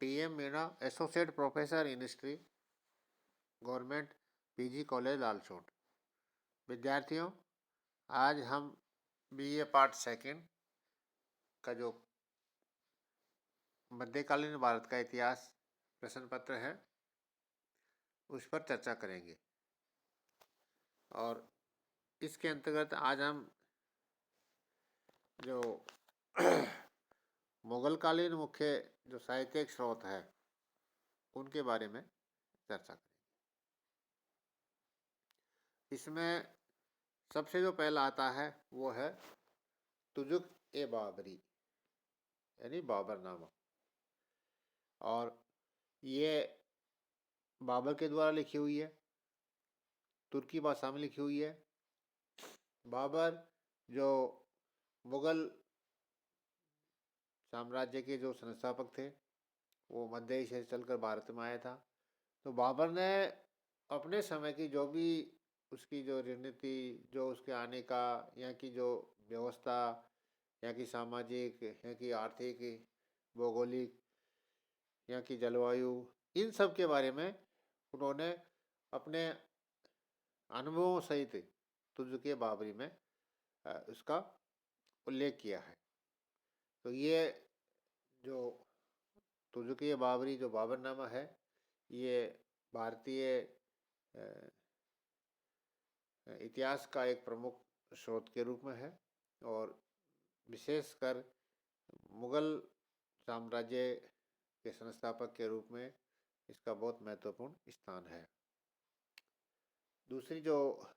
PM Meena, associate professor in history, government PG college Lalsot. विद्यार्थियों, आज हम BA पार्ट सेकंड का जो मध्यकालीन भारत का इतिहास प्रश्न पत्र है उस पर चर्चा करेंगे। और इसके अंतर्गत आज हम जो मुगल कालीन मुख्य जो साहित्यिक स्रोत है उनके बारे में चर्चा करेंगे। इसमें सबसे जो पहला आता है वो है तुजुक-ए-बाबरी यानी बाबरनामा, और ये बाबर के द्वारा लिखी हुई है, तुर्की भाषा में लिखी हुई है। बाबर जो मुगल साम्राज्य के जो संस्थापक थे वो मध्य एशिया से चलकर भारत में आया था। तो बाबर ने अपने समय की जो भी उसकी जो रणनीति, जो उसके आने का, यहाँ की जो व्यवस्था, यहाँ की सामाजिक, यहाँ की आर्थिक, भौगोलिक, यहाँ की जलवायु, इन सब के बारे में उन्होंने अपने अनुभवों सहित तुजुक-ए-बाबरी में उसका उल्लेख किया है। तो ये जो तुजुक-ए-बाबरी जो बाबरनामा है ये भारतीय इतिहास का एक प्रमुख स्रोत के रूप में है, और विशेषकर मुगल साम्राज्य के संस्थापक के रूप में इसका बहुत महत्वपूर्ण स्थान है। दूसरी जो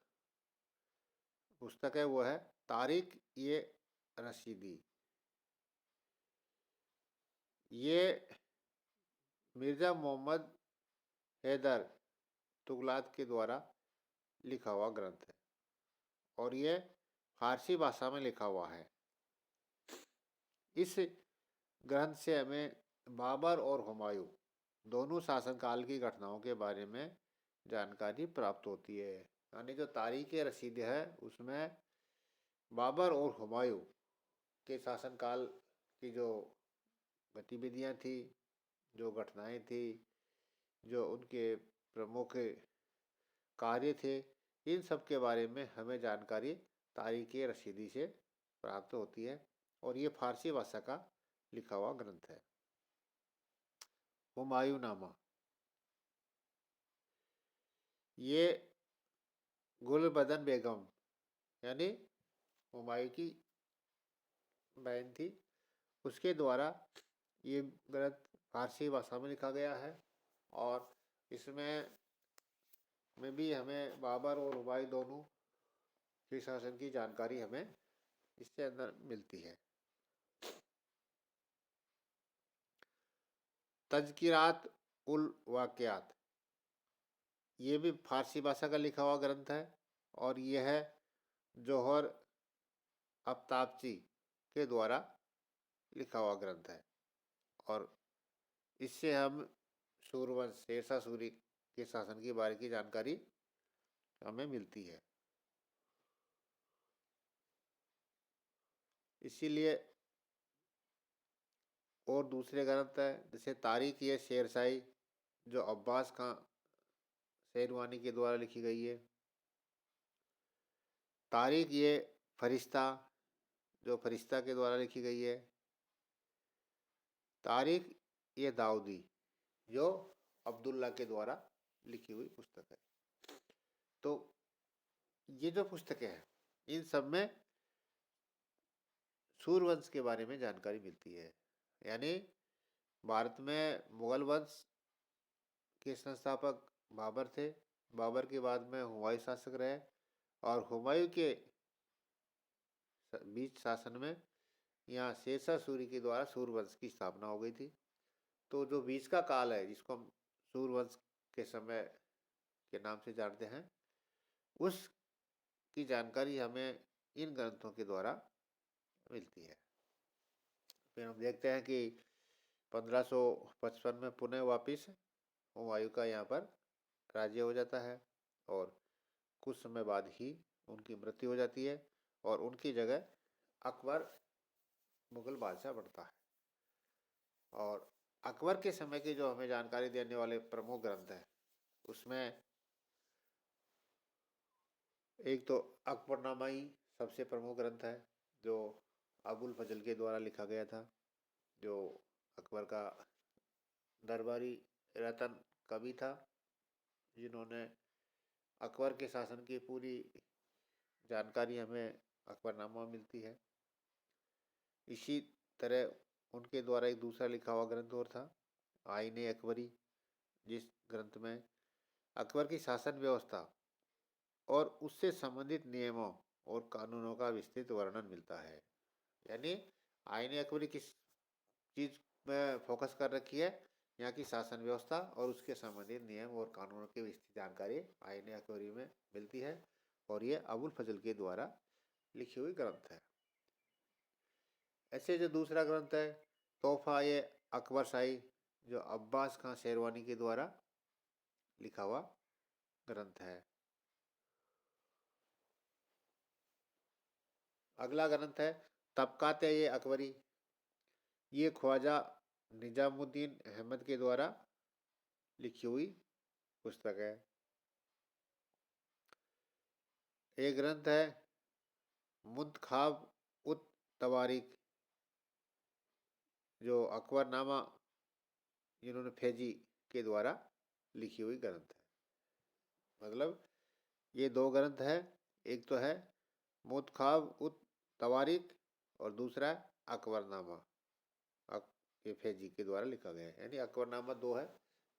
पुस्तक है वो है तारिक-ए-रशीदी। ये मिर्जा मोहम्मद हैदर तुगलक के द्वारा लिखा हुआ ग्रंथ है, और ये फारसी भाषा में लिखा हुआ है। इस ग्रंथ से हमें बाबर और हुमायूं दोनों शासनकाल की घटनाओं के बारे में जानकारी प्राप्त होती है। यानी जो तारिक-ए-रशीद है उसमें बाबर और हुमायूं के शासनकाल की जो गतिविधियां थी, जो घटनाएं थी, जो उनके प्रमुख कार्य थे, इन सब के बारे में हमें जानकारी तारिक-ए-रशीदी से प्राप्त होती है, और ये फारसी भाषा का लिखा हुआ ग्रंथ है। हुमायूंनामा, ये गुलबदन बेगम यानी हुमायूं की बहन थी, उसके द्वारा ये ग्रंथ फारसी भाषा में लिखा गया है, और इसमें भी हमें बाबर और हुमायूं दोनों के शासन की जानकारी हमें इसके अंदर मिलती है। तज़किरात उल वाक़ियात, ये भी फारसी भाषा का लिखा हुआ ग्रंथ है, और यह है जोहर आफ्ताबची के द्वारा लिखा हुआ ग्रंथ है, और इससे हम सूर्यवंश शेरशाह सूरी के शासन के बारे की जानकारी हमें मिलती है। इसीलिए और दूसरे ग्रंथ है जैसे तारिक-ए-शेरशाही जो अब्बास खां शेरवानी के द्वारा लिखी गई है, तारिक-ए-फरिश्ता जो फरिश्ता के द्वारा लिखी गई है, तारिक-ए-दाऊदी जो अब्दुल्ला के द्वारा लिखी हुई पुस्तक है। तो ये जो पुस्तकें हैं इन सब में सूर्यवंश के बारे में जानकारी मिलती है। यानी भारत में मुगल वंश के संस्थापक बाबर थे, बाबर के बाद में हुमायूं शासक रहे, और हुमायूं के बीच शासन में यहाँ शेरशाह सूरी के द्वारा सूर्यवंश की स्थापना हो गई थी। तो जो बीच का काल है जिसको हम सूर्यवंश के समय के नाम से जानते हैं, उस की जानकारी हमें इन ग्रंथों के द्वारा मिलती है। फिर हम देखते हैं कि 1555 में पुनः वापिस हुमायूं का यहाँ पर राज्य हो जाता है, और कुछ समय बाद ही उनकी मृत्यु हो जाती है, और उनकी जगह अकबर मुगल बादशाह बनता है। और अकबर के समय की जो हमें जानकारी देने वाले प्रमुख ग्रंथ हैं उसमें एक तो अकबरनामा ही सबसे प्रमुख ग्रंथ है, जो अबुल फजल के द्वारा लिखा गया था, जो अकबर का दरबारी रतन कवि था, जिन्होंने अकबर के शासन की पूरी जानकारी हमें अकबरनामा में मिलती है। इसी तरह उनके द्वारा एक दूसरा लिखा हुआ ग्रंथ और था, आईने अकबरी, जिस ग्रंथ में अकबर की शासन व्यवस्था और उससे संबंधित नियमों और कानूनों का विस्तृत वर्णन मिलता है। यानी आईने अकबरी किस चीज में फोकस कर रखी है, यहाँ की शासन व्यवस्था और उसके संबंधित नियम और कानूनों की विस्तृत जानकारी आईने अकबरी में मिलती है, और ये अबुल फजल के द्वारा लिखी हुई ग्रंथ है। ऐसे जो दूसरा ग्रंथ है तोहफा ये अकबर शाही, जो अब्बास खां शेरवानी के द्वारा लिखा हुआ ग्रंथ है। अगला ग्रंथ है तबकात ये अकबरी, ये ख्वाजा निजामुद्दीन अहमद के द्वारा लिखी हुई पुस्तक है। एक ग्रंथ है मुंतखाब उत तवारीख, जो अकबरनामा जिन्होंने फैजी के द्वारा लिखी हुई ग्रंथ है। मतलब ये दो ग्रंथ है, एक तो है मुंतखाब उत तवारीख और दूसरा है अकबरनामा, ये फैजी के द्वारा लिखा गया है। यानी अकबरनामा दो है,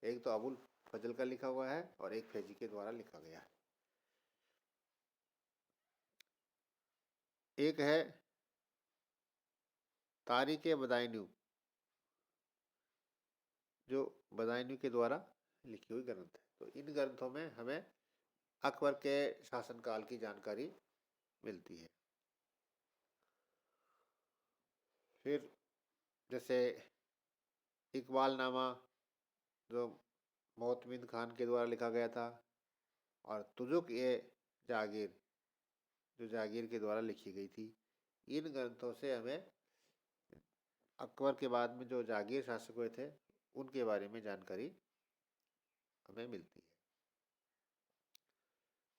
एक तो अबुल फजल का लिखा हुआ है और एक फैजी के द्वारा लिखा गया है। एक है तारीख बदायूं, जो बदायूं के द्वारा लिखी हुई ग्रंथ है। तो इन ग्रंथों में हमें अकबर के शासनकाल की जानकारी मिलती है। फिर जैसे इकबालनामा, जो मोहतमिद खान के द्वारा लिखा गया था, और तुजुक ये जागीर, जो जागीर के द्वारा लिखी गई थी। इन ग्रंथों से हमें अकबर के बाद में जो जागीर शासक हुए थे उनके बारे में जानकारी हमें मिलती है।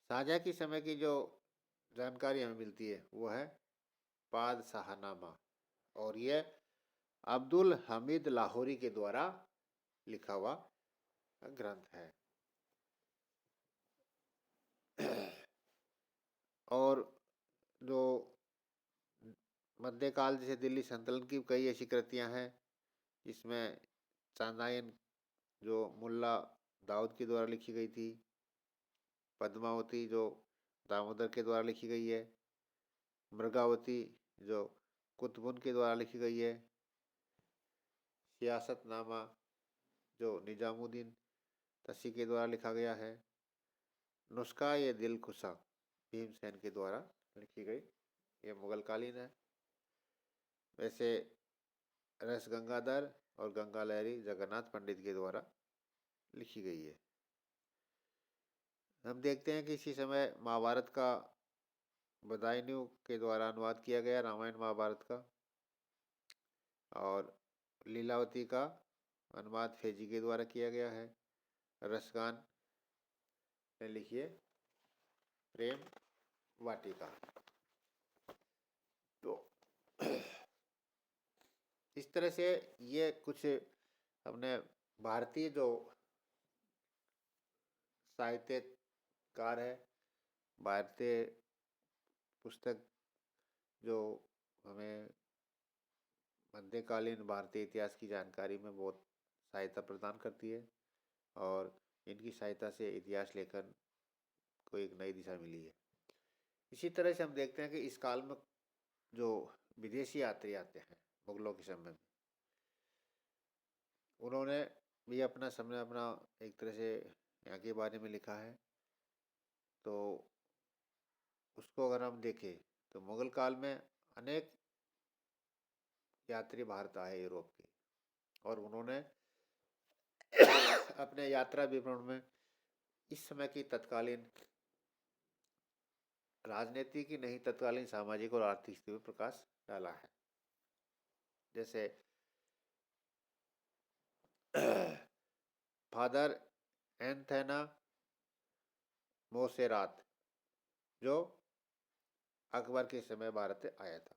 शाहजहाँ की समय की जो जानकारी हमें मिलती है वो है पादशाहनामा, और यह अब्दुल हमीद लाहौरी के द्वारा लिखा हुआ ग्रंथ है। और जो मध्यकाल जैसे दिल्ली संतुलन की कई ऐसी कृतियां हैं जिसमें चांदायन जो मुल्ला दाऊद के द्वारा लिखी गई थी, पद्मावती जो दामोदर के द्वारा लिखी गई है, मृगावती जो कुतुबुन के द्वारा लिखी गई है, सियासतनामा जो निजामुद्दीन तसी के द्वारा लिखा गया है, नुस्खा ये दिल खुशा भीमसेन के द्वारा लिखी गई, ये मुगल कालीन है। वैसे रस गंगाधर और गंगा लहरी जगन्नाथ पंडित के द्वारा लिखी गई है। हम देखते हैं कि इसी समय महाभारत का बदायूं के द्वारा अनुवाद किया गया, रामायण महाभारत का, और लीलावती का अनुवाद फैजी के द्वारा किया गया है। रसगान ने लिखी है प्रेम वाटिका। तो इस तरह से ये कुछ अपने भारतीय जो साहित्यकार है, भारतीय पुस्तक जो हमें मध्यकालीन भारतीय इतिहास की जानकारी में बहुत सहायता प्रदान करती है, और इनकी सहायता से इतिहास लेखन को एक नई दिशा मिली है। इसी तरह से हम देखते हैं कि इस काल में जो विदेशी यात्री आते हैं मुगलों के समय में, उन्होंने भी अपना समय अपना एक तरह से यहाँ के बारे में लिखा है। तो उसको अगर हम देखें तो मुगल काल में अनेक यात्री भारत आए यूरोप के, और उन्होंने अपने यात्रा विवरण में इस समय की तत्कालीन राजनीति की नहीं, तत्कालीन सामाजिक और आर्थिक स्थिति पर प्रकाश डाला है। जैसे फादर एंथेना मोसेरात, जो अकबर के समय भारत आया था।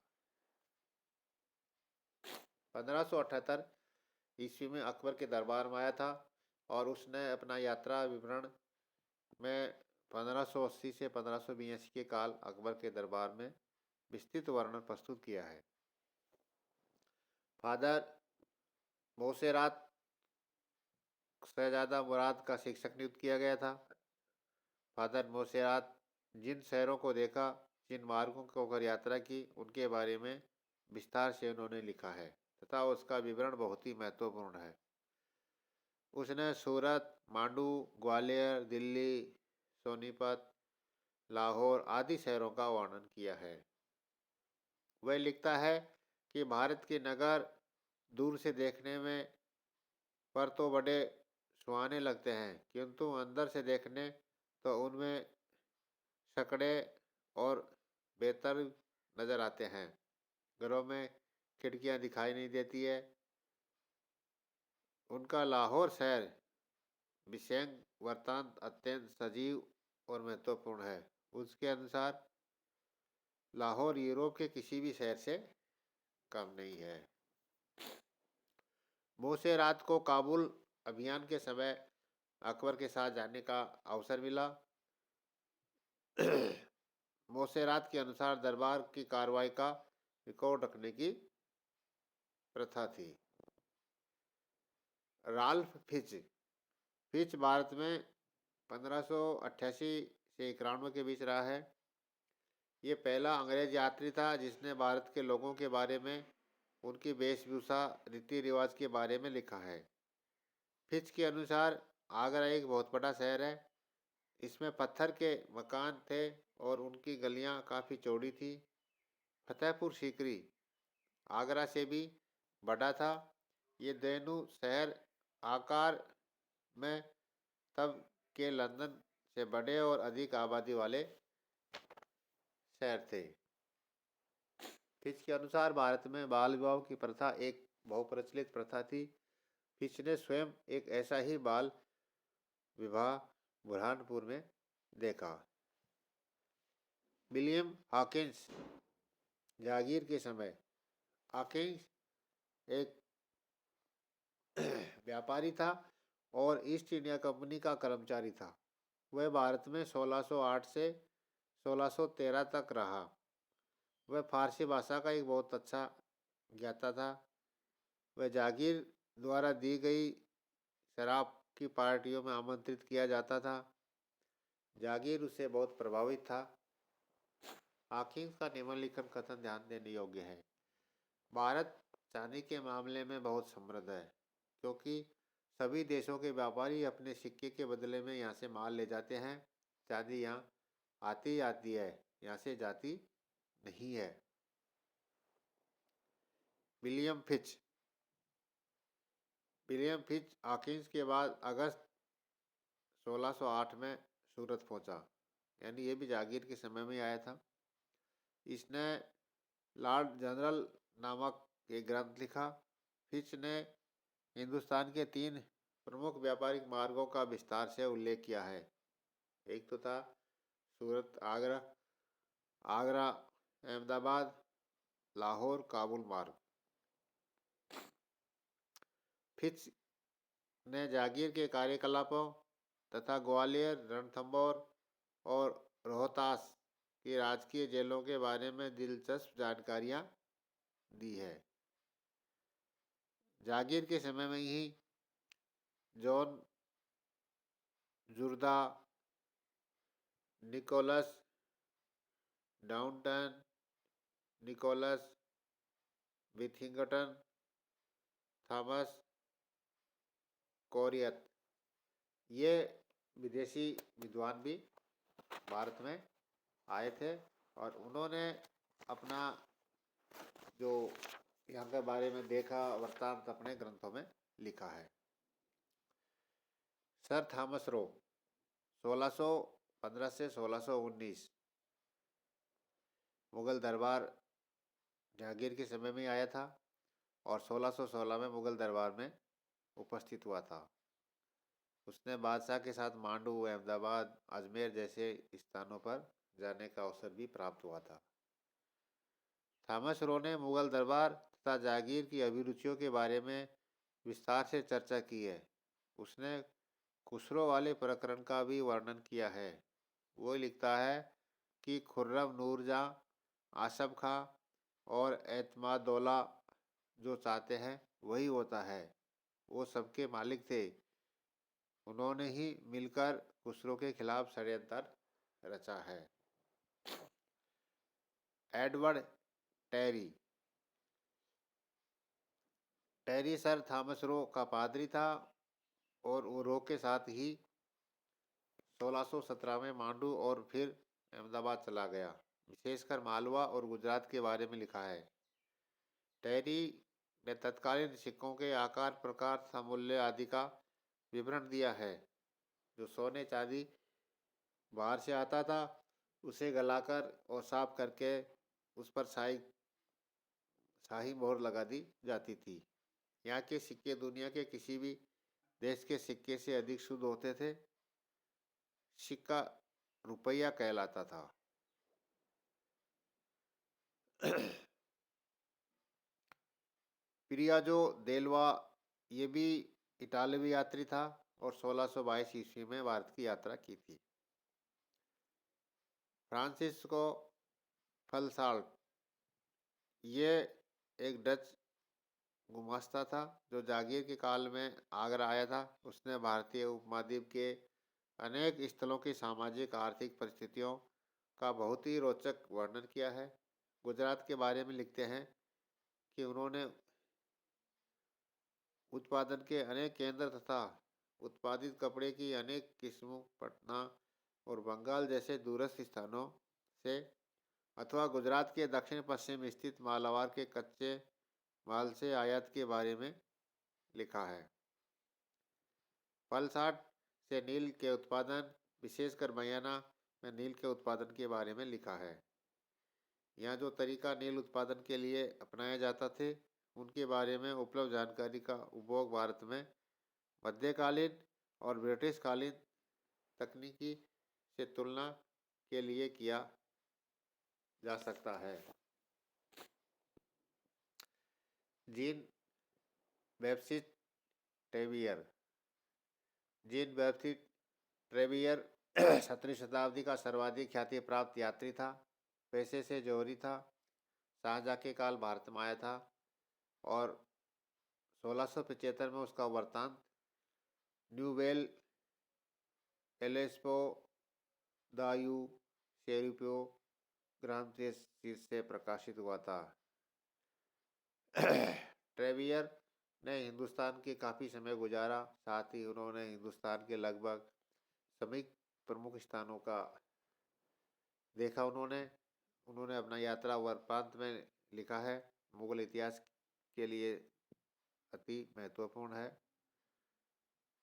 1578 ईस्वी में अकबर के दरबार में आया था और उसने अपना यात्रा विवरण में 1580 से 1582 के काल अकबर के दरबार में विस्तृत वर्णन प्रस्तुत किया है। फादर मोसेरात शहजादा मुराद का शिक्षक नियुक्त किया गया था। फादर मोसेरात जिन शहरों को देखा, जिन मार्गों को होकर यात्रा की, उनके बारे में विस्तार से उन्होंने लिखा है तथा उसका विवरण बहुत ही महत्वपूर्ण है। उसने सूरत, मांडू, ग्वालियर, दिल्ली, सोनीपत, लाहौर आदि शहरों का वर्णन किया है। वह लिखता है कि भारत के नगर दूर से देखने में पर तो बड़े सुहाने लगते हैं, किंतु अंदर से देखने तो उनमें सकड़े और बेहतर नजर आते हैं। घरों में खिड़कियां दिखाई नहीं देती है। उनका लाहौर शहर विषयंग वृत्तांत अत्यंत सजीव और महत्वपूर्ण है। उसके अनुसार लाहौर यूरोप के किसी भी शहर से कम नहीं है। मोसेरात को काबुल अभियान के समय अकबर के साथ जाने का अवसर मिला। मोसेरात के अनुसार दरबार की कार्रवाई का रिकॉर्ड रखने की प्रथा थी। राल्फ फिच फिच भारत में 1588 से 91 के बीच रहा है। ये पहला अंग्रेज यात्री था जिसने भारत के लोगों के बारे में, उनकी वेशभूषा, रीति रिवाज के बारे में लिखा है। फिच के अनुसार आगरा एक बहुत बड़ा शहर है। इसमें पत्थर के मकान थे और उनकी गलियां काफ़ी चौड़ी थी। फतेहपुर सीकरी आगरा से भी बड़ा था। ये दोनों शहर आकार में तब के लंदन से बड़े और अधिक आबादी वाले शहर थे। फिच के अनुसार भारत में बाल विवाह की प्रथा एक बहुप्रचलित प्रथा थी। फिच ने स्वयं एक ऐसा ही बाल विवाह बुरहानपुर में देखा। विलियम हॉकिंस जागीर के समय, हॉकिंस एक व्यापारी था और ईस्ट इंडिया कंपनी का कर्मचारी था। वह भारत में 1608 से 1613 तक रहा। वह फारसी भाषा का एक बहुत अच्छा ज्ञाता था। वह जागीर द्वारा दी गई शराब की पार्टियों में आमंत्रित किया जाता था। जागीर उससे बहुत प्रभावित था। हॉकिंस का निम्नलिखित कथन ध्यान देने योग्य है। भारत चांदी के मामले में बहुत समृद्ध है, क्योंकि सभी देशों के व्यापारी अपने सिक्के के बदले में यहाँ से माल ले जाते हैं। चांदी यहाँ आती है, यहाँ से जाती नहीं है। विलियम फिच हॉकिंस के बाद अगस्त 1608 में सूरत पहुंचा, यानी ये भी जागीर के समय में आया था। इसने लॉर्ड जनरल नामक एक ग्रंथ लिखा। फिच ने हिंदुस्तान के 3 प्रमुख व्यापारिक मार्गों का विस्तार से उल्लेख किया है। एक तो था सूरत आगरा अहमदाबाद लाहौर काबुल मार्ग। फिच ने जागीर के कार्यकलापों तथा ग्वालियर, रणथंभौर और रोहतास की राजकीय जेलों के बारे में दिलचस्प जानकारियां दी है। जागीर के समय में ही John Jourdain, Nicholas Downton, Nicholas Withington, Thomas Coryat, ये विदेशी विद्वान भी भारत में आए थे और उन्होंने अपना जो यहाँ के बारे में देखा वृत्तांत अपने ग्रंथों में लिखा है। सर थॉमस रो 1615 से 1619 मुगल दरबार जहांगीर के समय में आया था और 1616 में मुगल दरबार में उपस्थित हुआ था। उसने बादशाह के साथ मांडू, अहमदाबाद, अजमेर जैसे स्थानों पर जाने का अवसर भी प्राप्त हुआ था। थॉमस रो ने मुगल दरबार तथा जागीर की अभिरुचियों के बारे में विस्तार से चर्चा की है। उसने खुसरो वाले प्रकरण का भी वर्णन किया है। वो लिखता है कि खुर्रम नूरजहां, आसफ खां और एतमादौला जो चाहते हैं वही होता है। वो सबके मालिक थे। उन्होंने ही मिलकर खुसरो के खिलाफ षड्यंत्र रचा है। Edward Terry. Terry sir Thomas Roe का पादरी था और वो रो के साथ ही 1617 में मांडू और फिर अहमदाबाद चला गया। विशेषकर मालवा और गुजरात के बारे में लिखा है। टेरी ने तत्कालीन सिक्कों के आकार, प्रकार तथा मूल्य आदि का विवरण दिया है। जो सोने चांदी बाहर से आता था उसे गलाकर और साफ करके उस पर शाही मोहर लगा दी जाती थी। यहाँ के सिक्के दुनिया के किसी भी देश के सिक्के से अधिक शुद्ध होते थे। सिक्का रुपया कहलाता था। पियाजो देलवा ये भी इटालवी यात्री था और 1622 ईस्वी में भारत की यात्रा की थी। फ्रांसिस्को फलसाल्ट ये एक डच गुमास्ता था जो जागीर के काल में आगरा आया था। उसने भारतीय उपमहाद्वीप के अनेक स्थलों की सामाजिक आर्थिक परिस्थितियों का बहुत ही रोचक वर्णन किया है। गुजरात के बारे में लिखते हैं कि उन्होंने उत्पादन के अनेक केंद्र तथा उत्पादित कपड़े की अनेक किस्मों पटना और बंगाल जैसे दूरस्थ स्थानों से अथवा गुजरात के दक्षिण पश्चिम स्थित मालाबार के कच्चे माल से आयात के बारे में लिखा है। पलसाठ से नील के उत्पादन, विशेषकर बयाना में नील के उत्पादन के बारे में लिखा है। यहाँ जो तरीका नील उत्पादन के लिए अपनाया जाता थे उनके बारे में उपलब्ध जानकारी का उपयोग भारत में मध्यकालीन और ब्रिटिश कालीन तकनीकी से तुलना के लिए किया जा सकता है। Jean Baptiste Tavernier. Jean Baptiste Tavernier 17वीं शताब्दी का सर्वाधिक ख्याति प्राप्त यात्री था। पैसे से जौहरी था। शाहजहाँ के काल भारत में आया था और 1675 में उसका वृत्तांत न्यूवेल एलेस्पो दायू शेरिप्यो ग्रामदेश से प्रकाशित हुआ था। ट्रेवियर ने हिंदुस्तान के काफ़ी समय गुजारा। साथ ही उन्होंने हिंदुस्तान के लगभग सभी प्रमुख स्थानों का देखा। उन्होंने अपना यात्रा वृत्तांत में लिखा है। मुगल इतिहास के लिए अति महत्वपूर्ण है।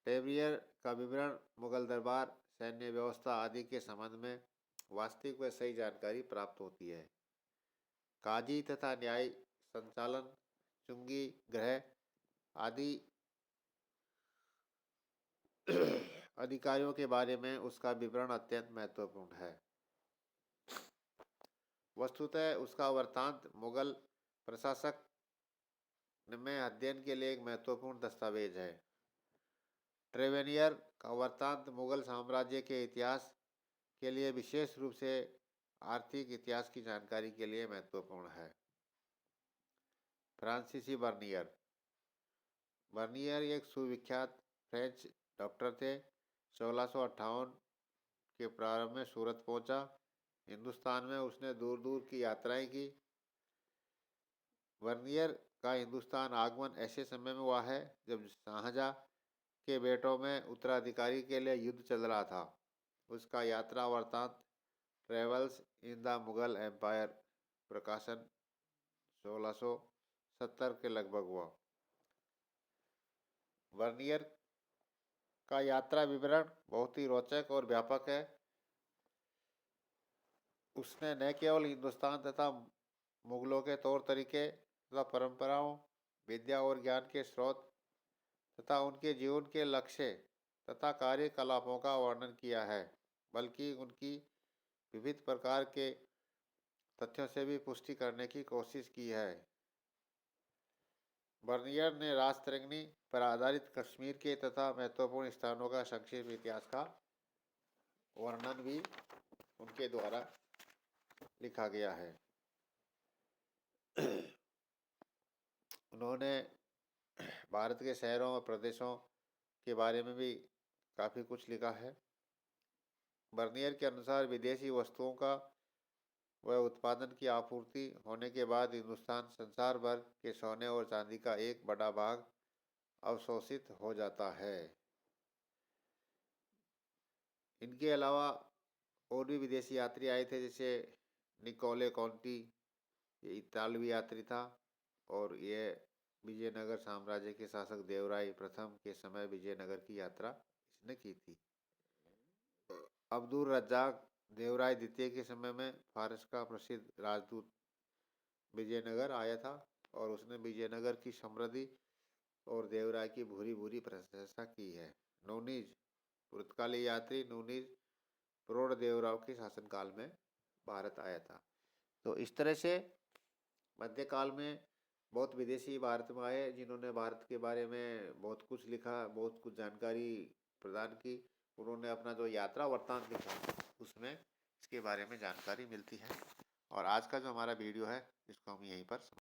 ट्रेवियर का विवरण मुगल दरबार, सैन्य व्यवस्था आदि के संबंध में वास्तविक व सही जानकारी प्राप्त होती है। काजी तथा न्याय संचालन, चुंगी ग्रह आदि अधिकारियों के बारे में उसका विवरण अत्यंत महत्वपूर्ण है। वस्तुतः उसका वृत्तांत मुगल प्रशासक में अध्ययन के लिए एक महत्वपूर्ण दस्तावेज है। ट्रेवेनियर का वृत्तांत मुगल साम्राज्य के इतिहास के लिए विशेष रूप से आर्थिक इतिहास की जानकारी के लिए महत्वपूर्ण है। फ्रांसीसी बर्नियर। बर्नियर एक सुविख्यात फ्रेंच डॉक्टर थे। 1658 के प्रारंभ में सूरत पहुंचा। हिंदुस्तान में उसने दूर दूर की यात्राएं की। बर्नियर का हिंदुस्तान आगमन ऐसे समय में हुआ है जब शाहजहाँ के बेटों में उत्तराधिकारी के लिए युद्ध चल रहा था। उसका यात्रा वृत्तांत travels in the Mughal empire प्रकाशन 1670 के लगभग हुआ। बर्नियर का यात्रा विवरण बहुत ही रोचक और व्यापक है। उसने न केवल हिंदुस्तान तथा मुगलों के तौर तरीके तथा परंपराओं, विद्या और ज्ञान के स्रोत तथा उनके जीवन के लक्ष्य तथा कार्यकलापों का वर्णन किया है, बल्कि उनकी विविध प्रकार के तथ्यों से भी पुष्टि करने की कोशिश की है। बर्नियर ने राजतरंगिणी पर आधारित कश्मीर के तथा महत्वपूर्ण स्थानों का संक्षिप्त इतिहास का वर्णन भी उनके द्वारा लिखा गया है। उन्होंने भारत के शहरों और प्रदेशों के बारे में भी काफ़ी कुछ लिखा है। बर्नियर के अनुसार विदेशी वस्तुओं का व उत्पादन की आपूर्ति होने के बाद हिंदुस्तान संसार भर के सोने और चांदी का एक बड़ा भाग अवशोषित हो जाता है। इनके अलावा और भी विदेशी यात्री आए थे, जैसे निकोले कॉन्टी, ये इतालवी यात्री था, और ये विजयनगर साम्राज्य के शासक देवराय प्रथम के समय विजयनगर की यात्रा इसने की थी। अब्दुल रज्जाक देवराय द्वितीय के समय में फारस का प्रसिद्ध राजदूत विजयनगर आया था, और उसने विजयनगर की समृद्धि और देवराय की भूरी भूरी प्रशंसा की है। नूनीज पुर्तगाली यात्री नूनीज प्रौढ़ देवराव के शासनकाल में भारत आया था। तो इस तरह से मध्यकाल में बहुत विदेशी भारत में आए, जिन्होंने भारत के बारे में बहुत कुछ लिखा, बहुत कुछ जानकारी प्रदान की। उन्होंने अपना जो यात्रा वृत्तांत लिखा, उसमें इसके बारे में जानकारी मिलती है। और आज का जो हमारा वीडियो है, इसको हम यहीं पर